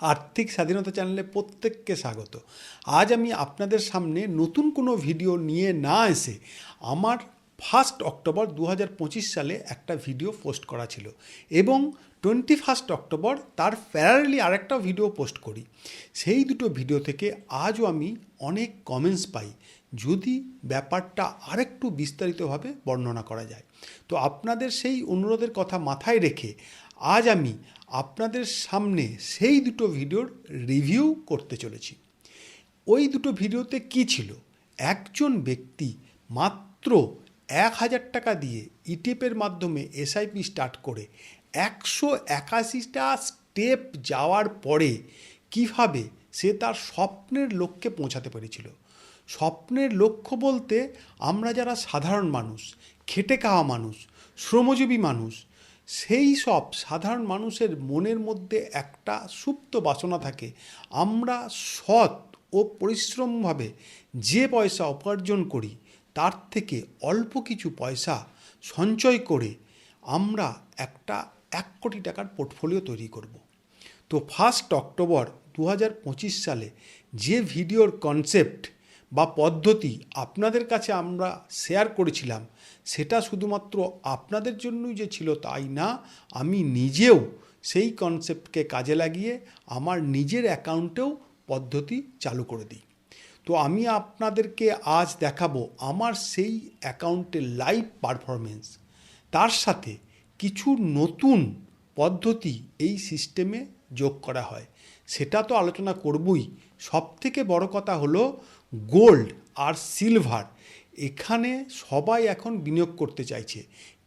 আর্থিক স্বাধীনতা চ্যানেলে প্রত্যেককে স্বাগত। আজ আমি আপনাদের সামনে নতুন কোনো ভিডিও নিয়ে না এসে আমার 1 অক্টোবর 2025 সালে একটা ভিডিও পোস্ট করা ছিল এবং 21 অক্টোবর তার প্যারালালি আরেকটা ভিডিও পোস্ট করি। সেই দুটো ভিডিও থেকে আজও আমি অনেক কমেন্টস পাই যদি ব্যাপারটা আরেকটু বিস্তারিতভাবে বর্ণনা করা যায়। তো আপনাদের সেই অনুরোধের কথা মাথায় রেখে আজ আমি আপনাদের সামনে সেই দুটো ভিডিওর রিভিউ করতে চলেছি। ওই দুটো ভিডিওতে কি ছিল? একজন ব্যক্তি মাত্র 1,000 টাকা দিয়ে ইটিএফের মাধ্যমে এসআইপি স্টার্ট করে 181টা স্টেপ যাওয়ার পরে কিভাবে সে তার স্বপ্নের লক্ষ্যে পৌঁছাতে পেরেছিল। স্বপ্নের লক্ষ্য বলতে আমরা যারা সাধারণ মানুষ, খেটে খাওয়া মানুষ, শ্রমজীবী মানুষ, সেই সব সাধারণ মানুষের মনের মধ্যে একটা সুপ্ত বাসনা থাকে, আমরা সৎ ও পরিশ্রমভাবে যে পয়সা উপার্জন করি তার থেকে অল্প কিছু পয়সা সঞ্চয় করে আমরা একটা 1 কোটি টাকার পোর্টফোলিও তৈরি করব। তো 1 অক্টোবর 2025 সালে যে ভিডিওর কনসেপ্ট বা পদ্ধতি আপনাদের কাছে আমরা শেয়ার করেছিলাম সেটা শুধুমাত্র আপনাদের জন্যই যে ছিল তাই না, আমি নিজেও সেই কনসেপ্টকে কাজে লাগিয়ে আমার নিজের অ্যাকাউন্টেও পদ্ধতি চালু করে দিই। তো আমি আপনাদেরকে আজ দেখাবো আমার সেই অ্যাকাউন্টের লাইভ পারফরমেন্স, তার সাথে কিছু নতুন পদ্ধতি এই সিস্টেমে যোগ করা হয়, সেটা তো আলোচনা করবই। সবথেকে বড় কথা হলো গোল্ড আর সিলভার। এখানে সবাই এখন বিনিয়োগ করতে চাইছে,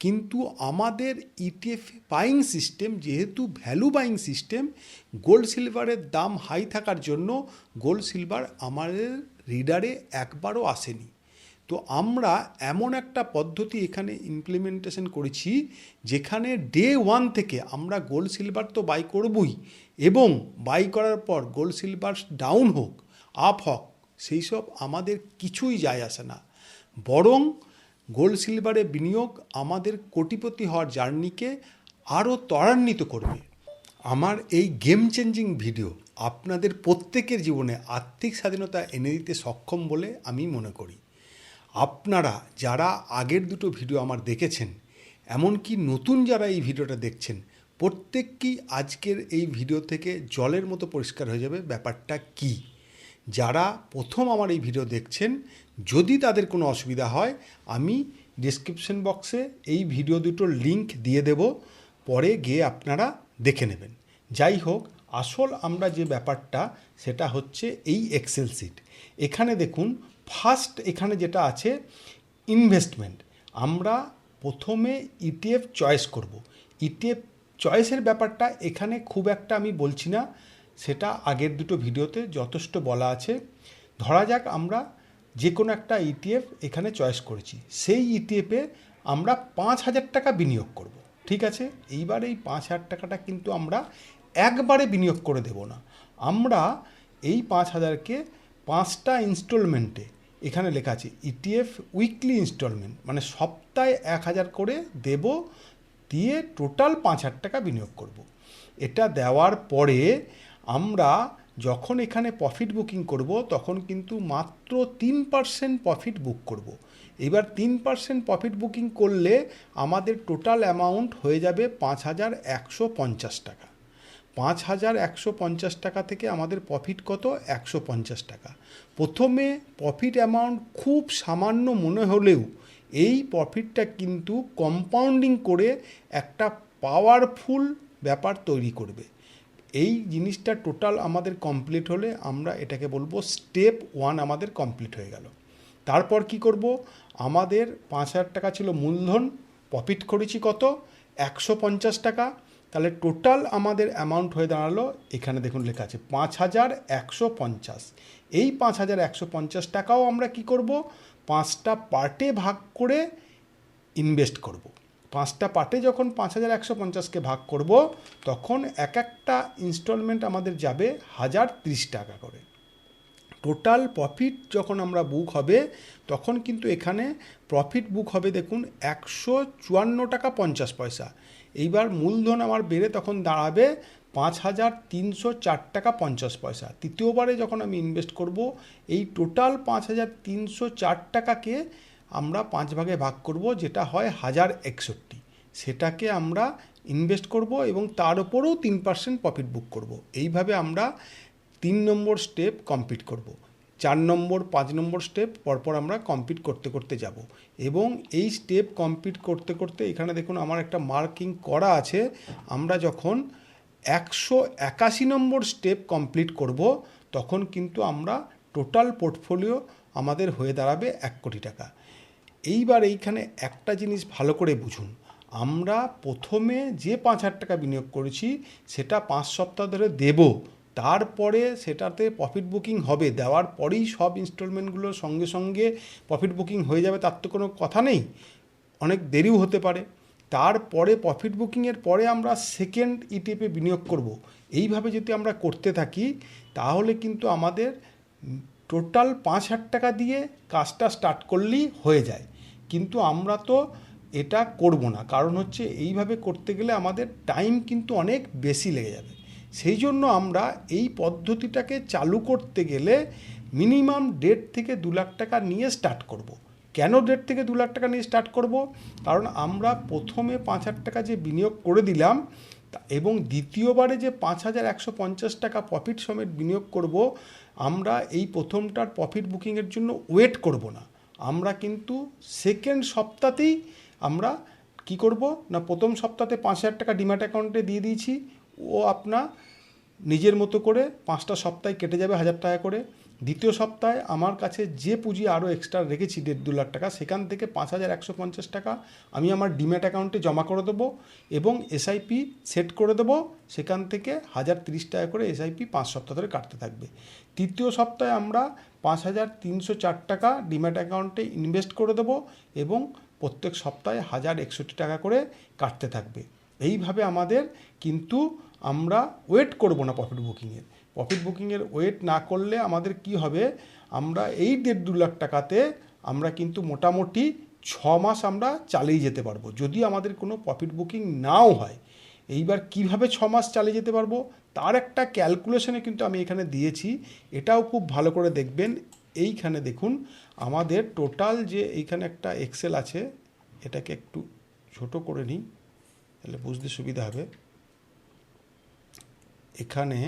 কিন্তু আমাদের ইটিএফ বাইং সিস্টেম যেহেতু ভ্যালু বাইং সিস্টেম, গোল্ড সিলভারের দাম হাই থাকার জন্য গোল্ড সিলভার আমাদের রিডারে একবারও আসেনি। তো আমরা এমন একটা পদ্ধতি এখানে ইমপ্লিমেন্টেশন করেছি যেখানে ডে 1 থেকে আমরা গোল্ড সিলভার তো বাই করবই, এবং বাই করার পর গোল্ড সিলভার ডাউন হোক আপ হোক সেই সব আমাদের কিছুই যায় আসে না, বরং গোল্ড সিলভারে বিনিয়োগ আমাদের কোটিপতি হওয়ার জার্নিকে আরও ত্বরান্বিত করবে। আমার এই গেম চেঞ্জিং ভিডিও আপনাদের প্রত্যেকের জীবনে আর্থিক স্বাধীনতা এনে দিতে সক্ষম বলে আমি মনে করি। আপনারা যারা আগের দুটো ভিডিও আমার দেখেছেন, এমনকি নতুন যারা এই ভিডিওটা দেখছেন, প্রত্যেককেই আজকের এই ভিডিও থেকে জলের মতো পরিষ্কার হয়ে যাবে ব্যাপারটা কি। যারা প্রথম আমার এই ভিডিও দেখছেন, যদি তাদের কোনো অসুবিধা হয় আমি ডেসক্রিপশন বক্সে এই ভিডিও দুটোর লিংক দিয়ে দেব, পরে গিয়ে আপনারা দেখে নেবেন। যাই হোক, আসল আমরা যে ব্যাপারটা সেটা হচ্ছে এই এক্সেল শিট। এখানে দেখুন ফার্স্ট এখানে যেটা আছে ইনভেস্টমেন্ট। আমরা প্রথমে ইটিএফ চয়েস করব। ইটিএফ চয়েসের ব্যাপারটা এখানে খুব একটা আমি বলছি না, সেটা আগের দুটো ভিডিওতে যথেষ্ট বলা আছে। ধরা যাক আমরা যে কোনো একটা ইটিএফ এখানে চয়েস করেছি, সেই ইটিএফে আমরা 5,000 টাকা বিনিয়োগ করব। ঠিক আছে, এইবার এই 5,000 টাকাটা কিন্তু আমরা একবারে বিনিয়োগ করে দেব না, আমরা এই 5,000কে 5টা ইনস্টলমেন্টে, এখানে লেখা আছে ইটিএফ উইকলি ইনস্টলমেন্ট, মানে সপ্তাহে 1,000 করে দেব, দিয়ে টোটাল 5,000 টাকা বিনিয়োগ করব। এটা দেওয়ার পরে আমরা যখন এখানে প্রফিট বুকিং করব তখন কিন্তু মাত্র 3% প্রফিট বুক করব। এবার 3% প্রফিট বুকিং করলে আমাদের টোটাল অ্যামাউন্ট হয়ে যাবে 5,150 টাকা। 5,150 টাকা থেকে আমাদের প্রফিট কত? 150 টাকা। প্রথমে প্রফিট অ্যামাউন্ট খুব সামান্য মনে হলেও এই প্রফিটটা কিন্তু কম্পাউন্ডিং করে একটা পাওয়ারফুল ব্যাপার তৈরি করবে। এই জিনিসটা টোটাল আমাদের কমপ্লিট হলে আমরা এটাকে বলবো স্টেপ 1 আমাদের কমপ্লিট হয়ে গেল। তারপর কি করব? আমাদের 5,000 টাকা ছিল মূলধন, প্রফিট করেছি কত? 150 টাকা। তাহলে টোটাল আমাদের অ্যামাউন্ট হয়ে দাঁড়ালো, এখানে দেখুন লেখা আছে 5,150। এই 5,150 টাকাও আমরা কি করব? 5টা পার্টে ভাগ করে ইনভেস্ট করব। 5টা পার্টে যখন 5,150কে ভাগ করব তখন এক একটা ইনস্টলমেন্ট আমাদের যাবে 1,030 টাকা করে। টোটাল প্রফিট যখন আমরা বুক হবে তখন কিন্তু এখানে প্রফিট বুক হবে দেখুন 154 টাকা 50 পয়সা। এইবার মূলধন আমার বেড়ে তখন দাঁড়াবে 5,304 টাকা 50 পয়সা। তৃতীয়বারে যখন আমি ইনভেস্ট করব, এই টোটাল 5,304 টাকাকে আমরা 5 ভাগে ভাগ করব, যেটা হয় 1,061। সেটাকে আমরা ইনভেস্ট করব এবং তার উপরেও 3% প্রফিট বুক করব। এইভাবে আমরা 3 নম্বর স্টেপ কমপ্লিট করব। 4 নম্বর 5 নম্বর স্টেপ পরপর আমরা কমপ্লিট করতে করতে যাব এবং এই স্টেপ কমপ্লিট করতে করতে এখানে দেখুন আমার একটা মার্কিং করা আছে। আমরা যখন 181 নম্বর স্টেপ কমপ্লিট করব, তখন কিন্তু আমরা টোটাল পোর্টফোলিও আমাদের হয়ে দাঁড়াবে 1 কোটি টাকা। এইবার এইখানে একটা জিনিস ভালো করে বুঝুন, আমরা প্রথমে যে 5,000 টাকা বিনিয়োগ করেছি সেটা 5 সপ্তাহ ধরে দেব, তারপরে সেটাতে প্রফিট বুকিং হবে, দেওয়ার পরেই সব ইনস্টলমেন্টগুলোর সঙ্গে সঙ্গে প্রফিট বুকিং হয়ে যাবে তার তো কোনো কথা নেই, অনেক দেরিও হতে পারে। তারপরে প্রফিট বুকিংয়ের পরে আমরা সেকেন্ড ইটিএফে বিনিয়োগ করব। এইভাবে যদি আমরা করতে থাকি তাহলে কিন্তু আমাদের টোটাল 5,000 টাকা দিয়ে কাজটা স্টার্ট করলেই হয়ে যায়। কিন্তু আমরা তো এটা করব না, কারণ হচ্ছে এইভাবে করতে গেলে আমাদের টাইম কিন্তু অনেক বেশি লেগে যাবে। সেই জন্য আমরা এই পদ্ধতিটাকে চালু করতে গেলে মিনিমাম 1.5 থেকে 2 লাখ টাকা নিয়ে স্টার্ট করব। কেন 1.5 থেকে 2 লাখ টাকা নিয়ে স্টার্ট করব? কারণ আমরা প্রথমে 5,000 টাকা যে বিনিয়োগ করে দিলাম এবং দ্বিতীয়বারে যে 5,150 টাকা প্রফিট সমেত বিনিয়োগ করব, আমরা এই প্রথমটার প্রফিট বুকিংয়ের জন্য ওয়েট করব না। আমরা কিন্তু সেকেন্ড সপ্তাহতেই আমরা কি করব না, প্রথম সপ্তাহে 5,000 টাকা ডিম্যাট অ্যাকাউন্টে দিয়ে দিয়েছি, ও আপনার নিজের মতো করে 5টা সপ্তাহে কেটে যাবে 1,000 টাকা করে। দ্বিতীয় সপ্তাহে আমার কাছে যে পুঁজি আরও এক্সট্রা রেখেছি 1.5-2 লাখ টাকা, সেখান থেকে 5,150 টাকা আমি আমার ডিম্যাট অ্যাকাউন্টে জমা করে দেবো এবং এসআইপি সেট করে দেবো, সেখান থেকে 1,030 টাকা করে এসআইপি 5 সপ্তাহ ধরে কাটতে থাকবে। তৃতীয় সপ্তাহে আমরা 5,304 টাকা ডিম্যাট অ্যাকাউন্টে ইনভেস্ট করে দেবো এবং প্রত্যেক সপ্তাহে 1,061 টাকা করে কাটতে থাকবে। এইভাবে আমাদের কিন্তু আমরা ওয়েট করব না প্রফিট বুকিংয়ের ওয়েট না করলে আমাদের কি হবে, আমরা এই 1.5-2 লাখ টাকাতে আমরা কিন্তু মোটামুটি 6 মাস আমরা চালিয়ে যেতে পারবো, যদি আমাদের কোনো প্রফিট বুকিং নাও হয়। এইবার কিভাবে 6 মাস চালিয়ে যেতে পারবো তার একটা ক্যালকুলেশনে কিন্তু আমি এখানে দিয়েছি, এটাও খুব ভালো করে দেখবেন। এইখানে দেখুন আমাদের টোটাল যে এইখানে একটা এক্সেল আছে, এটাকে একটু ছোট করে নিই তাহলে বুঝতে সুবিধা হবে। এখানে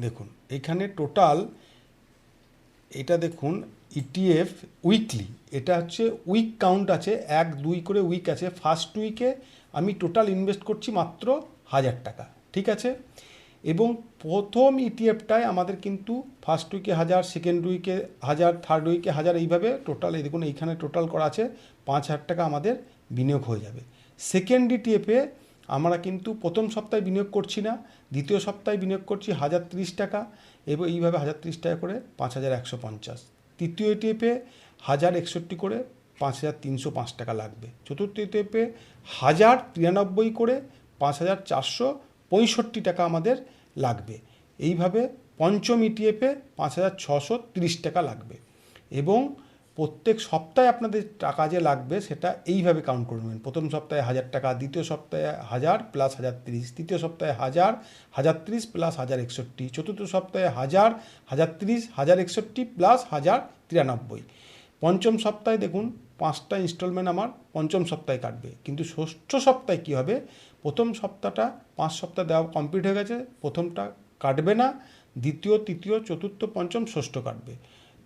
দেখুন, এখানে টোটাল এটা দেখুন ইটিএফ উইকলি, এটা হচ্ছে উইক কাউন্ট আছে, 1-2 করে উইক আছে। ফার্স্ট উইকে আমি টোটাল ইনভেস্ট করছি মাত্র 1,000 টাকা, ঠিক আছে। এবং প্রথম ইটিএফটায় আমাদের কিন্তু ফার্স্ট উইকে 1,000, সেকেন্ড উইকে 1,000, থার্ড উইকে 1,000, এইভাবে টোটাল এই দেখুন এইখানে টোটাল করা আছে 5,000 টাকা আমাদের বিনিয়োগ হয়ে যাবে। সেকেন্ড ইটিএফে আমরা কিন্তু প্রথম সপ্তাহে বিনিয়োগ করছি না, দ্বিতীয় সপ্তাহে বিনিয়োগ করছি 1,030 টাকা এবং এইভাবে 1,030 টাকা করে 5,150। তৃতীয় ইটিএফে 1,061 করে 5,305 টাকা লাগবে। চতুর্থ ইটিএফে 1,093 করে 5,465 টাকা আমাদের লাগবে। এইভাবে পঞ্চম ইটিএফে 5,630 টাকা লাগবে এবং প্রত্যেক সপ্তাহে আপনাদের টাকা যে লাগবে সেটা এইভাবে কাউন্ট করে নেবেন। প্রথম সপ্তাহে 1,000 টাকা, দ্বিতীয় সপ্তাহে 1,000 প্লাস 1,030, তৃতীয় সপ্তাহে 1,000, 1,030 প্লাস 1,061, চতুর্থ সপ্তাহে 1,000, 1,030, 1,061 প্লাস 1,093। পঞ্চম সপ্তাহে দেখুন 5টা ইনস্টলমেন্ট আমার পঞ্চম সপ্তাহে কাটবে, কিন্তু ষষ্ঠ সপ্তাহে কী হবে, প্রথম সপ্তাহটা 5 সপ্তাহ দেওয়া কমপ্লিট হয়ে গেছে, প্রথমটা কাটবে না, দ্বিতীয়, তৃতীয়, চতুর্থ, পঞ্চম, ষষ্ঠ কাটবে।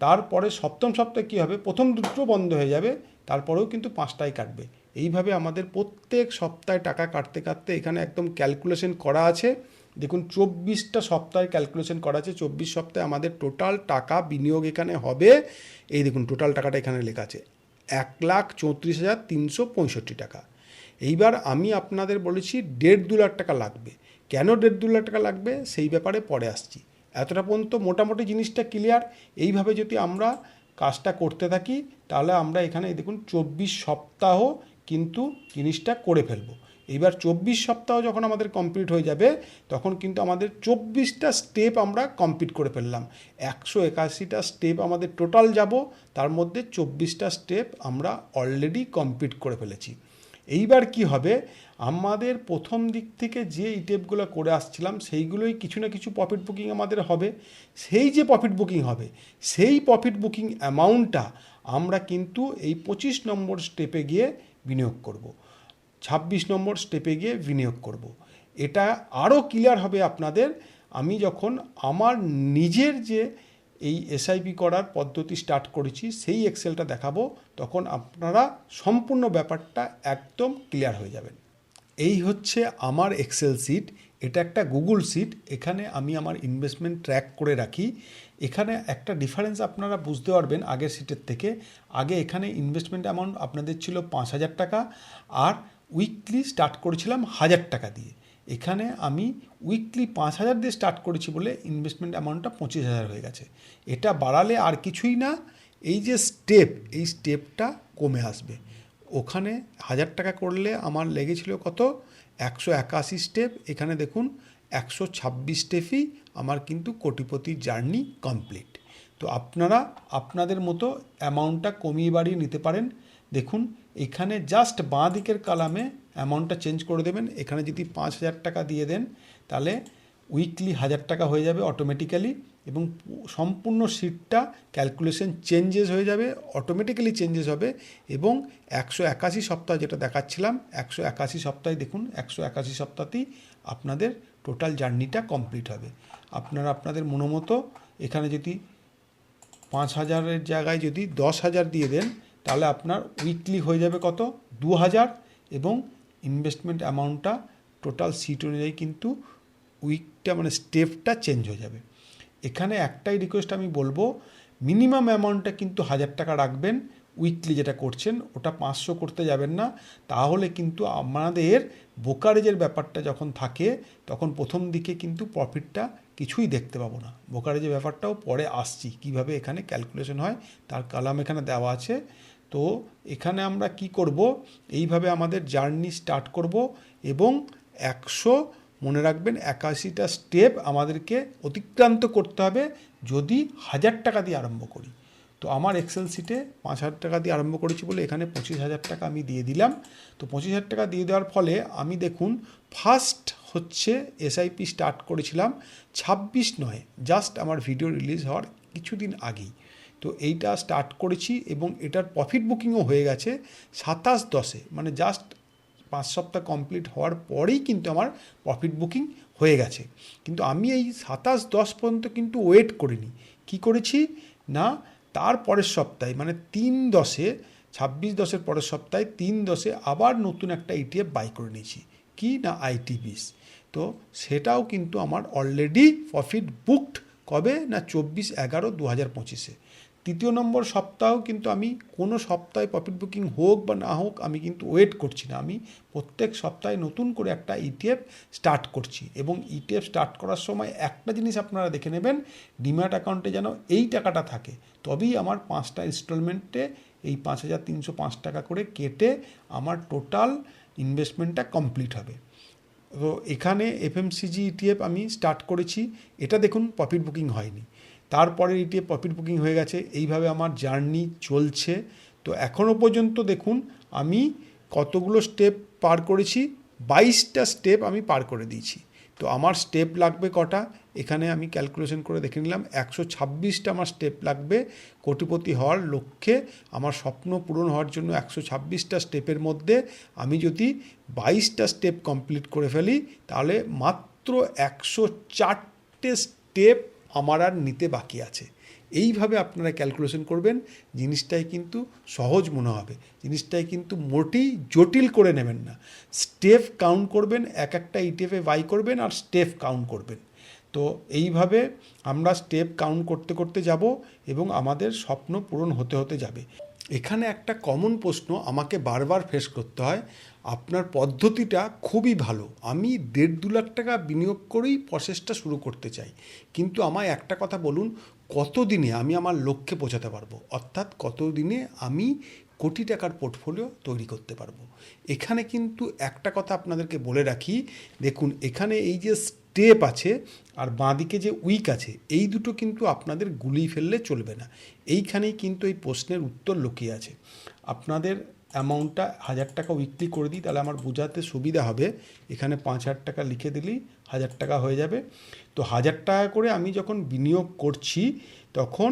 তারপরে সপ্তম সপ্তাহে কী হবে, প্রথম দুটো বন্ধ হয়ে যাবে, তারপরেও কিন্তু 5টাই কাটবে। এইভাবে আমাদের প্রত্যেক সপ্তাহে টাকা কাটতে কাটতে এখানে একদম ক্যালকুলেশন করা আছে। দেখুন 24টা সপ্তাহে ক্যালকুলেশন করা আছে, 24 সপ্তাহে আমাদের টোটাল টাকা বিনিয়োগ এখানে হবে। এই দেখুন টোটাল টাকাটা এখানে লেখা আছে 1,34,365 টাকা। এইবার আমি আপনাদের বলেছি 1.5-2 লাখ টাকা লাগবে। কেন 1.5-2 লাখ টাকা লাগবে সেই ব্যাপারে পরে আসছি। এতটা পর্যন্ত মোটামুটি জিনিসটা ক্লিয়ার। এইভাবে যদি আমরা কাজটা করতে থাকি তাহলে আমরা এখানে দেখুন 24 সপ্তাহ কিন্তু জিনিসটা করে ফেলবো। এইবার 24 সপ্তাহ যখন আমাদের কমপ্লিট হয়ে যাবে তখন কিন্তু আমাদের 24টা স্টেপ আমরা কমপ্লিট করে ফেললাম। 181টা স্টেপ আমাদের টোটাল যাব, তার মধ্যে 24টা স্টেপ আমরা অলরেডি কমপ্লিট করে ফেলেছি। এইবার কি হবে, আমাদের প্রথম দিক থেকে যে ইটিএফগুলো করে আসছিলাম সেইগুলোই কিছু না কিছু প্রফিট বুকিং আমাদের হবে। সেই যে প্রফিট বুকিং হবে সেই প্রফিট বুকিং অ্যামাউন্টটা আমরা কিন্তু এই 25 নম্বর স্টেপে গিয়ে বিনিয়োগ করব, 26 নম্বর স্টেপে গিয়ে বিনিয়োগ করব। এটা আরও ক্লিয়ার হবে আপনাদের আমি যখন আমার নিজের যে এই এসআইপি করার পদ্ধতি স্টার্ট করেছি সেই এক্সেলটা দেখাবো, তখন আপনারা সম্পূর্ণ ব্যাপারটা একদম ক্লিয়ার হয়ে যাবেন। এই হচ্ছে আমার এক্সেল শিট, এটা একটা গুগল শিট। এখানে আমি আমার ইনভেস্টমেন্ট ট্র্যাক করে রাখি। এখানে একটা ডিফারেন্স আপনারা বুঝতে পারবেন আগের শিটের থেকে। আগে এখানে ইনভেস্টমেন্ট অ্যামাউন্ট আপনাদের ছিল 5,000 টাকা, আর উইকলি স্টার্ট করেছিলাম 1,000 টাকা দিয়ে। এখানে আমি উইকলি 5,000 দিয়ে স্টার্ট করেছি বলে ইনভেস্টমেন্ট অ্যামাউন্টটা 25,000 হয়ে গেছে। এটা বাড়ালে আর কিছুই না, এই যে স্টেপ, এই স্টেপটা কমে আসবে। ওখানে 1,000 টাকা করলে আমার লেগেছিল কত, 181 স্টেপ। এখানে দেখুন 126 স্টেপই আমার কিন্তু কোটিপতি জার্নি কমপ্লিট। তো আপনারা আপনাদের মতো অ্যামাউন্টটা কমিয়ে বাড়িয়ে নিতে পারেন। দেখুন এখানে জাস্ট বাঁ দিকের কলামে অ্যামাউন্টটা চেঞ্জ করে দেবেন। এখানে যদি 5,000 টাকা দিয়ে দেন তাহলে উইকলি 1,000 টাকা হয়ে যাবে অটোমেটিক্যালি, এবং সম্পূর্ণ শিটটা ক্যালকুলেশন চেঞ্জেস হয়ে যাবে, অটোমেটিক্যালি চেঞ্জেস হবে। এবং 181 সপ্তাহ যেটা দেখাচ্ছিলাম, 181 সপ্তাহে দেখুন 181 সপ্তাহতেই আপনাদের টোটাল জার্নিটা কমপ্লিট হবে। আপনারা আপনাদের মনোমতো এখানে যদি 5,000-এর জায়গায় যদি 10,000 দিয়ে দেন তাহলে আপনার উইকলি হয়ে যাবে কত, 2,000, এবং ইনভেস্টমেন্ট অ্যামাউন্টটা টোটাল সিট অনুযায়ী কিন্তু উইকটা মানে স্টেপটা চেঞ্জ হয়ে যাবে। এখানে একটাই রিকোয়েস্ট আমি বলবো, মিনিমাম অ্যামাউন্টটা কিন্তু 1,000 টাকা রাখবেন। উইকলি যেটা করছেন ওটা 500 করতে যাবেন না, তাহলে কিন্তু আমাদের ব্রোকারেজের ব্যাপারটা যখন থাকে তখন প্রথম দিকে কিন্তু প্রফিটটা কিছুই দেখতে পাবো না। ব্রোকারেজের ব্যাপারটাও পরে আসছি, কিভাবে এখানে ক্যালকুলেশন হয় তার কালাম এখানে দেওয়া আছে। তো এখানে আমরা কি করব, এইভাবে আমাদের জার্নি স্টার্ট করব, এবং 100 মনে রাখবেন 81টা স্টেপ আমাদেরকে অতিক্রান্ত করতে হবে যদি 1,000 টাকা দিয়ে আরম্ভ করি। তো আমার এক্সেল শিটে 5,000 টাকা দিয়ে আরম্ভ করেছি বলে এখানে 25,000 টাকা আমি দিয়ে দিলাম। তো 25,000 টাকা দিয়ে দেওয়ার ফলে আমি দেখুন ফার্স্ট হচ্ছে এসআইপি স্টার্ট করেছিলাম 26/9, জাস্ট আমার ভিডিও রিলিজ হওয়ার কিছুদিন আগেই। তো এইটা স্টার্ট করেছি এবং এটার প্রফিট বুকিংও হয়ে গেছে 27/10, মানে জাস্ট 5 সপ্তাহ কমপ্লিট হওয়ার পরেই কিন্তু আমার প্রফিট বুকিং হয়ে গেছে। কিন্তু আমি এই 27/10 পর্যন্ত কিন্তু ওয়েট করিনি। কি করেছি না, তার পরের সপ্তাহে মানে 3/10, 26/10-এর পরের সপ্তাহে 3/10 আবার নতুন একটা ইটিএফ বাই করে নিয়েছি, কি না আইটিবিস। তো সেটাও কিন্তু আমার অলরেডি প্রফিট বুকড কবে না 24/11/2025-এ। তৃতীয় নম্বর সপ্তাহ কিন্তু আমি কোনো সপ্তাহে প্রফিট বুকিং হোক বা না হোক আমি কিন্তু ওয়েট করছি না, আমি প্রত্যেক সপ্তাহে নতুন করে একটা ইটিএফ স্টার্ট করছি। এবং ইটিএফ স্টার্ট করার সময় একটা জিনিস আপনারা দেখে নেবেন, ডিম্যাট অ্যাকাউন্টে যেন এই টাকাটা থাকে, তবেই আমার 5টা ইনস্টলমেন্টে এই 5,305 টাকা করে কেটে আমার টোটাল ইনভেস্টমেন্টটা কমপ্লিট হবে। তো এখানে এফএমসিজি ইটিএফ আমি স্টার্ট করেছি, এটা দেখুন প্রফিট বুকিং হয়নি। তারপরে ইটিএফ প্রফিট বুকিং হয়ে গেছে। এইভাবে আমার জার্নি চলছে। তো এখনও পর্যন্ত দেখুন আমি কতগুলো স্টেপ পার করেছি, 22টা স্টেপ আমি পার করে দিয়েছি। তো আমার স্টেপ লাগবে কটা, এখানে আমি ক্যালকুলেশন করে দেখে নিলাম 126টা আমার স্টেপ লাগবে কোটিপতি হওয়ার লক্ষ্যে। আমার স্বপ্ন পূরণ হওয়ার জন্য 126টা স্টেপের মধ্যে আমি যদি 22টা স্টেপ কমপ্লিট করে ফেলি তাহলে মাত্র 104টে স্টেপ আমার আর নিতে বাকি আছে। এইভাবে আপনারা ক্যালকুলেশন করবেন, জিনিসটাই কিন্তু সহজ মনে হবে, জিনিসটাই কিন্তু মোটেই জটিল করে নেবেন না। স্টেপ কাউন্ট করবেন, এক একটা ইটিএফে বাই করবেন আর স্টেপ কাউন্ট করবেন। তো এইভাবে আমরা স্টেপ কাউন্ট করতে করতে যাব এবং আমাদের স্বপ্ন পূরণ হতে হতে যাবে। এখানে একটা কমন প্রশ্ন আমাকে বারবার ফেস করতে হয়, আপনার পদ্ধতিটা খুবই ভালো, আমি 1.5-2 লাখ টাকা বিনিয়োগ করেই প্রসেসটা শুরু করতে চাই, কিন্তু আমায় একটা কথা বলুন, কতদিনে আমি আমার লক্ষ্যে পৌঁছাতে পারবো, অর্থাৎ কতদিনে আমি কোটি টাকার পোর্টফোলিও তৈরি করতে পারবো। এখানে কিন্তু একটা কথা আপনাদেরকে বলে রাখি, দেখুন এখানে এই যে স্টেপ আছে আর বাঁদিকে যে উইক আছে, এই দুটো কিন্তু আপনাদের গুলিয়ে ফেললে চলবে না। এইখানেই কিন্তু এই প্রশ্নের উত্তর লুকিয়ে আছে। আপনাদের অ্যামাউন্টটা 1000 টাকা উইকলি করে দিই, তাহলে আমার বোঝাতে সুবিধা হবে। এখানে 5000 টাকা লিখে দিলেই 1000 টাকা হয়ে যাবে। তো 1000 টাকা করে আমি যখন বিনিয়োগ করছি, তখন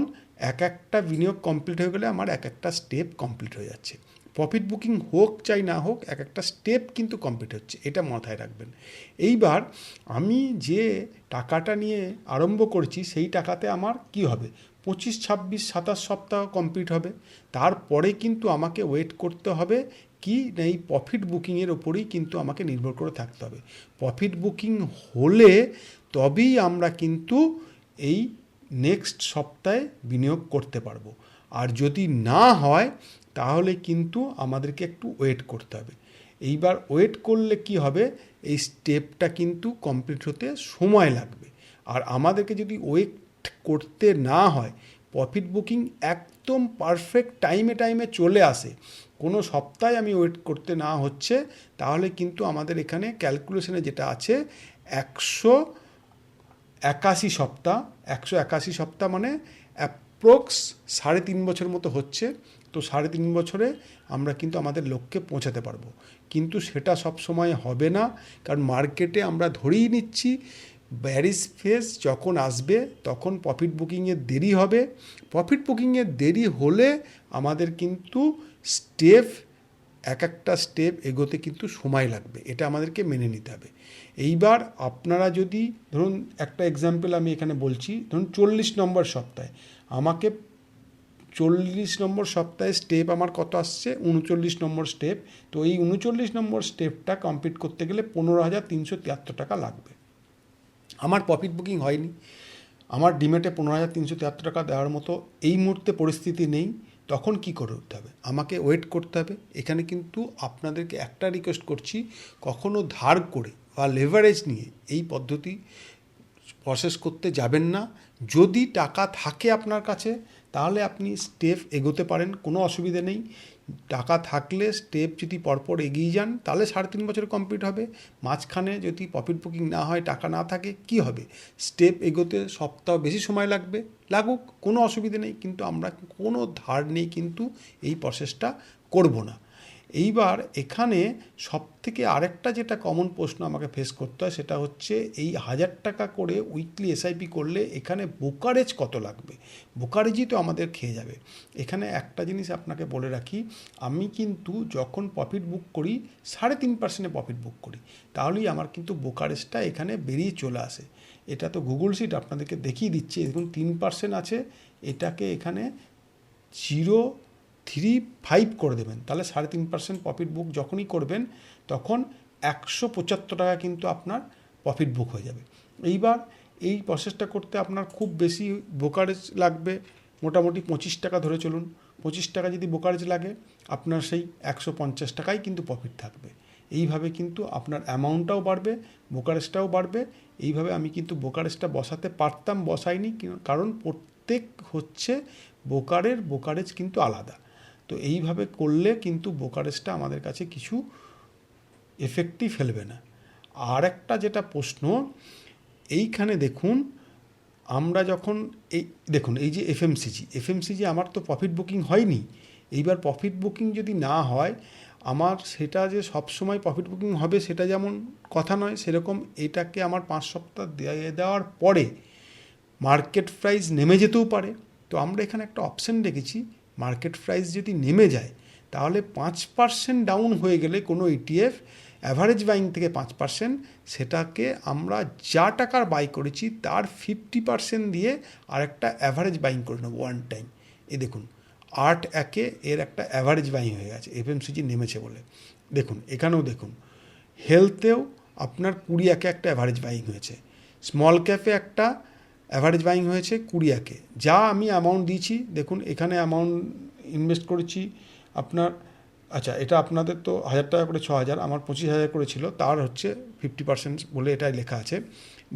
এক একটা বিনিয়োগ কমপ্লিট হয়ে গেলে আমার এক একটা স্টেপ কমপ্লিট হয়ে যাচ্ছে। প্রফিট বুকিং হোক চাই না হোক, এক একটা স্টেপ কিন্তু কমপ্লিট হচ্ছে, এটা মাথায় রাখবেন। এইবার আমি যে টাকাটা নিয়ে আরম্ভ করছি, সেই টাকাতে আমার কি হবে, 25, 26, 27 সপ্তাহ কমপ্লিট হবে। তারপরে কিন্তু আমাকে ওয়েট করতে হবে কি না, এই প্রফিট বুকিংয়ের ওপরেই কিন্তু আমাকে নির্ভর করে থাকতে হবে। প্রফিট বুকিং হলে তবেই আমরা কিন্তু এই নেক্সট সপ্তাহে বিনিয়োগ করতে পারবো। আর যদি না হয়, তাহলে কিন্তু আমাদেরকে একটু ওয়েট করতে হবে। এইবার ওয়েট করলে কি হবে, এই স্টেপটা কিন্তু কমপ্লিট হতে সময় লাগবে। আর আমাদেরকে যদি ওয়েট করতে না হয়, প্রফিট বুকিং একদম পারফেক্ট টাইমে চলে আসে, কোনো সপ্তাহে আমি ওয়েট করতে না হচ্ছে, তাহলে কিন্তু আমাদের এখানে ক্যালকুলেশনে যেটা আছে 181 সপ্তাহ, 181 সপ্তাহ মানে অ্যাপ্রক্স 3.5 বছর মতো হচ্ছে। তো 3.5 বছরে আমরা কিন্তু আমাদের লক্ষ্যে পৌঁছাতে পারবো। কিন্তু সেটা সব সময় হবে না, কারণ মার্কেটে আমরা ধরেই নিচ্ছি ব্যারিজ ফেজ যখন আসবে তখন প্রফিট বুকিংয়ের দেরি হবে। প্রফিট বুকিংয়ের দেরি হলে আমাদের কিন্তু স্টেপ, এক একটা স্টেপ এগোতে কিন্তু সময় লাগবে, এটা আমাদেরকে মেনে নিতে হবে। এইবার আপনারা যদি ধরুন একটা এক্সাম্পল আমি এখানে বলছি, ধরুন 40 নম্বর সপ্তাহে আমাকে 40 নম্বর সপ্তাহে স্টেপ আমার কত আসছে, 39 নম্বর স্টেপ। তো এই 39 নম্বর স্টেপটা কমপ্লিট করতে গেলে 15,373 টাকা লাগবে। আমার প্রফিট বুকিং হয়নি, আমার ডিমেটে 15,373 টাকা দেওয়ার মতো এই মুহূর্তে পরিস্থিতি নেই, তখন কি করতে হবে, আমাকে ওয়েট করতে হবে। এখানে কিন্তু আপনাদেরকে একটা রিকোয়েস্ট করছি, কখনো ধার করে বা লেভারেজ নিয়ে এই পদ্ধতি প্রসেস করতে যাবেন না। যদি টাকা থাকে আপনার কাছে, তাহলে আপনি স্টেপ এগোতে পারেন, কোনো অসুবিধা নেই। টাকা থাকলে স্টেপ যদি পরপর এগিয়ে যান, তাহলে 3.5 বছর কমপ্লিট হবে। মাঝখানে যদি প্রফিট বুকিং না হয়, টাকা না থাকে, কি হবে, স্টেপ এগোতে সপ্তাহ বেশি সময় লাগবে, লাগুক, কোনো অসুবিধা নেই। কিন্তু আমরা কোনো ধার নেই কিন্তু এই প্রসেসটা করব না। এইবার এখানে সবথেকে আরেকটা যেটা কমন প্রশ্ন আমাকে ফেস করতে হয়, সেটা হচ্ছে এই 1000 টাকা করে উইকলি এসআইপি করলে এখানে ব্রোকারেজ কত লাগবে। ব্রোকারেজই তো আমাদের খেয়ে যাবে। এখানে একটা জিনিস আপনাকে বলে রাখি, আমি কিন্তু যখন প্রফিট বুক করি 3.5% প্রফিট বুক করি, তাহলেই আমার কিন্তু ব্রোকারেজটা এখানে বেরিয়ে চলে আসে। এটা তো গুগল শিট আপনাদেরকে দেখিয়ে দিচ্ছে, দেখুন 3% আছে, এটাকে এখানে 0.35 করে দেবেন, তাহলে 3.5% প্রফিট বুক যখনই করবেন, তখন 175 টাকা কিন্তু আপনার প্রফিট বুক হয়ে যাবে। এইবার এই প্রসেসটা করতে আপনার খুব বেশি ব্রোকারেজ লাগবে, মোটামুটি 25 টাকা ধরে চলুন। 25 টাকা যদি ব্রোকারেজ লাগে, আপনার সেই 150 টাকাই কিন্তু প্রফিট থাকবে। এইভাবে কিন্তু আপনার অ্যামাউন্টটাও বাড়বে, ব্রোকারেজটাও বাড়বে। এইভাবে আমি কিন্তু ব্রোকারেজটা বসাতে পারতাম, বসাইনি, কারণ প্রত্যেক হচ্ছে ব্রোকারেজ কিন্তু আলাদা। তো এইভাবে করলে কিন্তু ব্রোকারেজটা আমাদের কাছে কিছু এফেক্টই ফেলবে না। আর একটা যেটা প্রশ্ন, এইখানে দেখুন, আমরা যখন দেখুন এই যে এফএমসিজি আমার তো প্রফিট বুকিং হয়নি। এইবার প্রফিট বুকিং যদি না হয়, আমার সেটা যে সবসময় প্রফিট বুকিং হবে সেটা যেমন কথা নয়, সেরকম এটাকে আমার 5 সপ্তাহ দিয়ে দেওয়ার পরে মার্কেট প্রাইস নেমে যেতেও পারে। তো আমরা এখানে একটা অপশান রেখেছি, মার্কেট প্রাইস যদি নেমে যায়, তাহলে 5% ডাউন হয়ে গেলে কোনো ইটিএফ অ্যাভারেজ বাইং থেকে 5%, সেটাকে আমরা যা টাকার বাই করেছি তার 50% দিয়ে আর একটা অ্যাভারেজ বাইং করে নেব ওয়ান টাইম। দেখুন 8-1 এর একটা অ্যাভারেজ বাইং হয়ে গেছে এফএমসিজি নেমেছে বলে। দেখুন এখানেও দেখুন, হেলথেও আপনার 20-1 একটা অ্যাভারেজ বাইং হয়েছে, স্মল ক্যাপে একটা অ্যাভারেজ বাইং হয়েছে 20-1, যা আমি অ্যামাউন্ট দিয়েছি দেখুন, এখানে অ্যামাউন্ট ইনভেস্ট করেছি আপনার, আচ্ছা এটা আপনাদের তো 1000 টাকা করে 6000, আমার 25,000 করে ছিল, তার হচ্ছে 50% বলে এটাই লেখা আছে।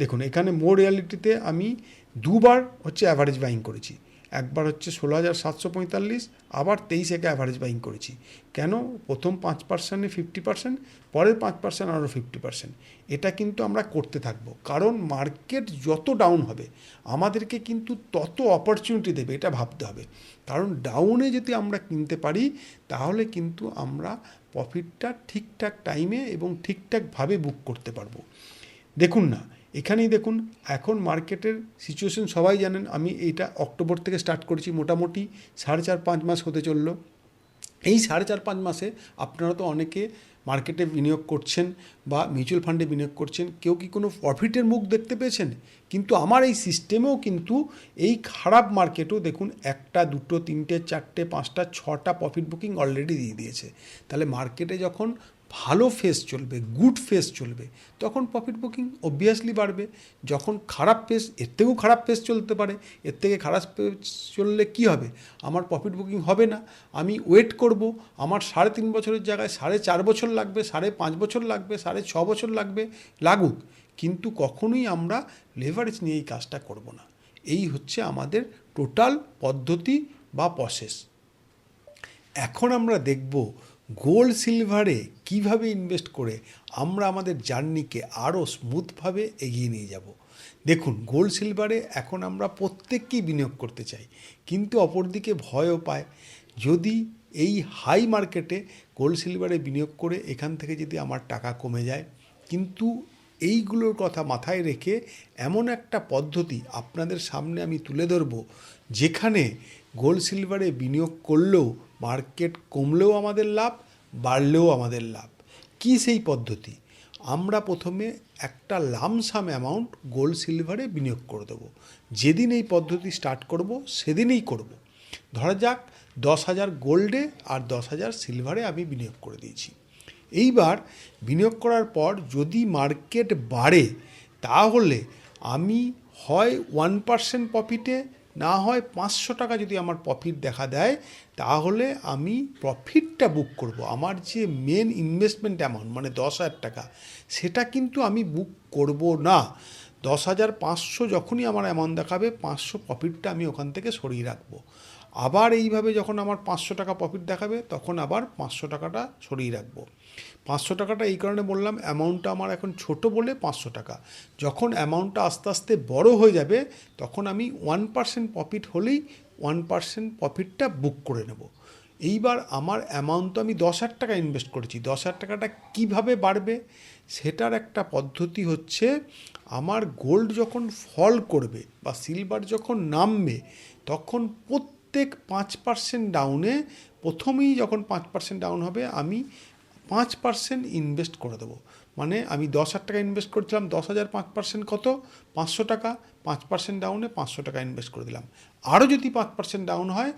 দেখুন এখানে মোর রিয়ালিটিতে আমি দুবার হচ্ছে অ্যাভারেজ বাইং করেছি, একবার হচ্ছে 16,745, আবার 23 অ্যাভারেজ বাইং করেছি। কেন? প্রথম 5%-এ 50%, পরের 5% আরও 50%। এটা কিন্তু আমরা করতে থাকবো, কারণ মার্কেট যত ডাউন হবে আমাদেরকে কিন্তু তত অপরচুনিটি দেবে, এটা ভাবতে হবে। কারণ ডাউনে যদি আমরা কিনতে পারি তাহলে কিন্তু আমরা প্রফিটটা ঠিকঠাক টাইমে এবং ঠিকঠাকভাবে বুক করতে পারবো। দেখুন না, এখানেই দেখুন, এখন মার্কেটের সিচুয়েশন সবাই জানেন। আমি এইটা অক্টোবর থেকে স্টার্ট করেছি, মোটামুটি 4.5-5 মাস হতে চললো। এই 4.5-5 মাসে আপনারা তো অনেকে মার্কেটে বিনিয়োগ করছেন বা মিউচুয়াল ফান্ডে বিনিয়োগ করছেন, কেউ কি কোনো প্রফিটের মুখ দেখতে পেয়েছেন? কিন্তু আমার এই সিস্টেমেও কিন্তু এই খারাপ মার্কেটেও দেখুন 1, 2, 3, 4, 5, 6টা প্রফিট বুকিং অলরেডি দিয়ে দিয়েছে। তাহলে মার্কেটে যখন ভালো ফেজ চলবে, গুড ফেজ চলবে, তখন প্রফিট বুকিং অবভিয়াসলি বাড়বে। যখন খারাপ ফেজ, এর থেকেও খারাপ ফেজ চলতে পারে, এর থেকে খারাপ ফেজ চললে কি হবে? আমার প্রফিট বুকিং হবে না। আমি ওয়েট করব, আমার 3.5 বছরের জায়গায় 4.5 বছর লাগবে, 5.5 বছর লাগবে, 6.5 বছর লাগবে, লাগুক, কিন্তু কখনোই আমরা লেভারেজ নিয়ে এই কাজটা করব না। এই হচ্ছে আমাদের টোটাল পদ্ধতি বা প্রসেস। এখন আমরা দেখব গোল্ড সিলভারে কিভাবে ইনভেস্ট করে আমরা আমাদের জার্নিকে আরও স্মুথভাবে এগিয়ে নিয়ে যাব। দেখুন, গোল্ড সিলভারে এখন আমরা প্রত্যেককেই বিনিয়োগ করতে চাই, কিন্তু অপরদিকে ভয়ও পায়। যদি এই হাই মার্কেটে গোল্ড সিলভারে বিনিয়োগ করে এখান থেকে যদি আমার টাকা কমে যায়, কিন্তু এইগুলোর কথা মাথায় রেখে এমন একটা পদ্ধতি আপনাদের সামনে আমি তুলে ধরব, যেখানে গোল্ড সিলভারে বিনিয়োগ করলেও মার্কেট কমলেও আমাদের লাভ, বাড়লেও আমাদের লাভ। কী সেই পদ্ধতি? আমরা প্রথমে একটা লামসাম অ্যামাউন্ট গোল্ড সিলভারে বিনিয়োগ করে দেবো। যেদিন এই পদ্ধতি স্টার্ট করব সেদিনই করব। ধরা যাক 10,000 গোল্ডে আর 10,000 সিলভারে আমি বিনিয়োগ করে দিয়েছি। এইবার বিনিয়োগ করার পর যদি মার্কেট বাড়ে, তাহলে আমি হয় 1% প্রফিটে, না হয় 500 টাকা যদি আমার প্রফিট দেখা দেয়, তাহলে আমি প্রফিটটা বুক করব। আমার যে মেন ইনভেস্টমেন্ট অ্যামাউন্ট মানে 10,000 টাকা, সেটা কিন্তু আমি বুক করব না। 10,500 যখনই আমার অ্যামাউন্ট দেখাবে, 500 প্রফিটটা আমি ওখান থেকে সরিয়ে রাখবো। আবার এইভাবে যখন আমার 500 টাকা প্রফিট দেখাবে, তখন আবার 500 টাকাটা সরিয়ে রাখবো। 500 টাকাটা এই কারণে বললাম, অ্যামাউন্টটা আমার এখন ছোট বলে 500 টাকা। যখন অ্যামাউন্টটা আস্তে আস্তে বড় হয়ে যাবে, তখন আমি 1% প্রফিট হলেই 1% প্রফিটটা বুক করে নেব। এইবার আমার অ্যামাউন্ট তো আমি 10,000 টাকা ইনভেস্ট করেছি, 10,000 টাকাটা কীভাবে বাড়বে? সেটার একটা পদ্ধতি হচ্ছে, আমার গোল্ড যখন ফল করবে বা সিলভার যখন নামবে, তখন প্রত্যেক 5% ডাউনে, প্রথমেই যখন 5% ডাউন হবে, আমি 5% ইনভেস্ট করে দেবো। মানে আমি 10,000 টাকা ইনভেস্ট করছিলাম, 10,000 5% কত? 500 টাকা। 5% ডাউনে 500 টাকা ইনভেস্ট করে দিলাম। আরও যদি 5% ডাউন হয়,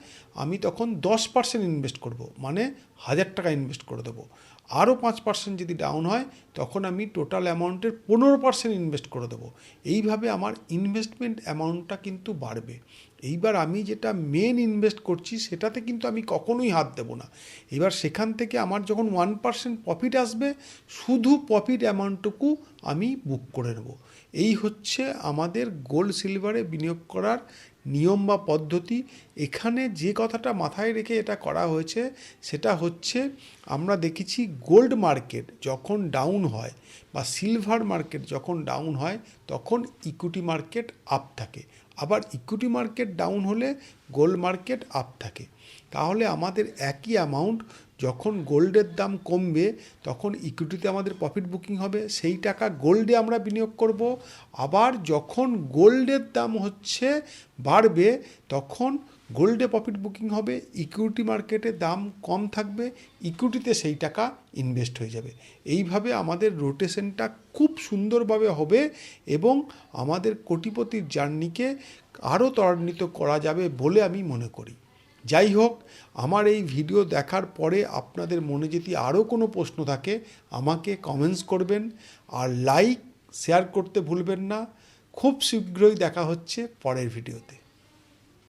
আমি তখন 10% ইনভেস্ট করব, মানে 1,000 টাকা ইনভেস্ট করে দেবো। আরও 5% যদি ডাউন হয়, তখন আমি টোটাল অ্যামাউন্টের 15% ইনভেস্ট করে দেবো। এইভাবে আমার ইনভেস্টমেন্ট অ্যামাউন্টটা কিন্তু বাড়বে। এইবার আমি যেটা মেন ইনভেস্ট করছি, সেটাতে কিন্তু আমি কখনোই হাত দেবো না। এবার সেখান থেকে আমার যখন 1% প্রফিট আসবে, শুধু প্রফিট অ্যামাউন্টটুকু আমি বুক করে নেব। এই হচ্ছে আমাদের গোল্ড সিলভারে বিনিয়োগ করার নিয়ম বা পদ্ধতি। এখানে যে কথাটা মাথায় রেখে এটা করা হয়েছে, সেটা হচ্ছে, আমরা দেখেছি গোল্ড মার্কেট যখন ডাউন হয় বা সিলভার মার্কেট যখন ডাউন হয়, তখন ইকুইটি মার্কেট আপ থাকে। আবার ইকুইটি মার্কেট ডাউন হলে গোল্ড মার্কেট আপ থাকে। তাহলে আমাদের একই অ্যামাউন্ট যখন গোল্ডের দাম কমবে, তখন ইকুইটিতে আমাদের প্রফিট বুকিং হবে, সেই টাকা গোল্ডে আমরা বিনিয়োগ করব। আবার যখন গোল্ডের দাম হচ্ছে বাড়বে, তখন গোল্ডে প্রফিট বুকিং হবে, ইকুইটি মার্কেটে দাম কম থাকবে, ইকুইটিতে সেই টাকা ইনভেস্ট হয়ে যাবে। এইভাবে আমাদের রোটেশনটা খুব সুন্দরভাবে হবে এবং আমাদের কোটিপতির জার্নিকে আরও ত্বরান্বিত করা যাবে বলে আমি মনে করি। যাই হোক, আমার এই ভিডিও দেখার পরে আপনাদের মনে যদি আরও কোনো প্রশ্ন থাকে, আমাকে কমেন্টস করবেন, আর লাইক শেয়ার করতে ভুলবেন না। খুব শীঘ্রই দেখা হচ্ছে পরের ভিডিওতে।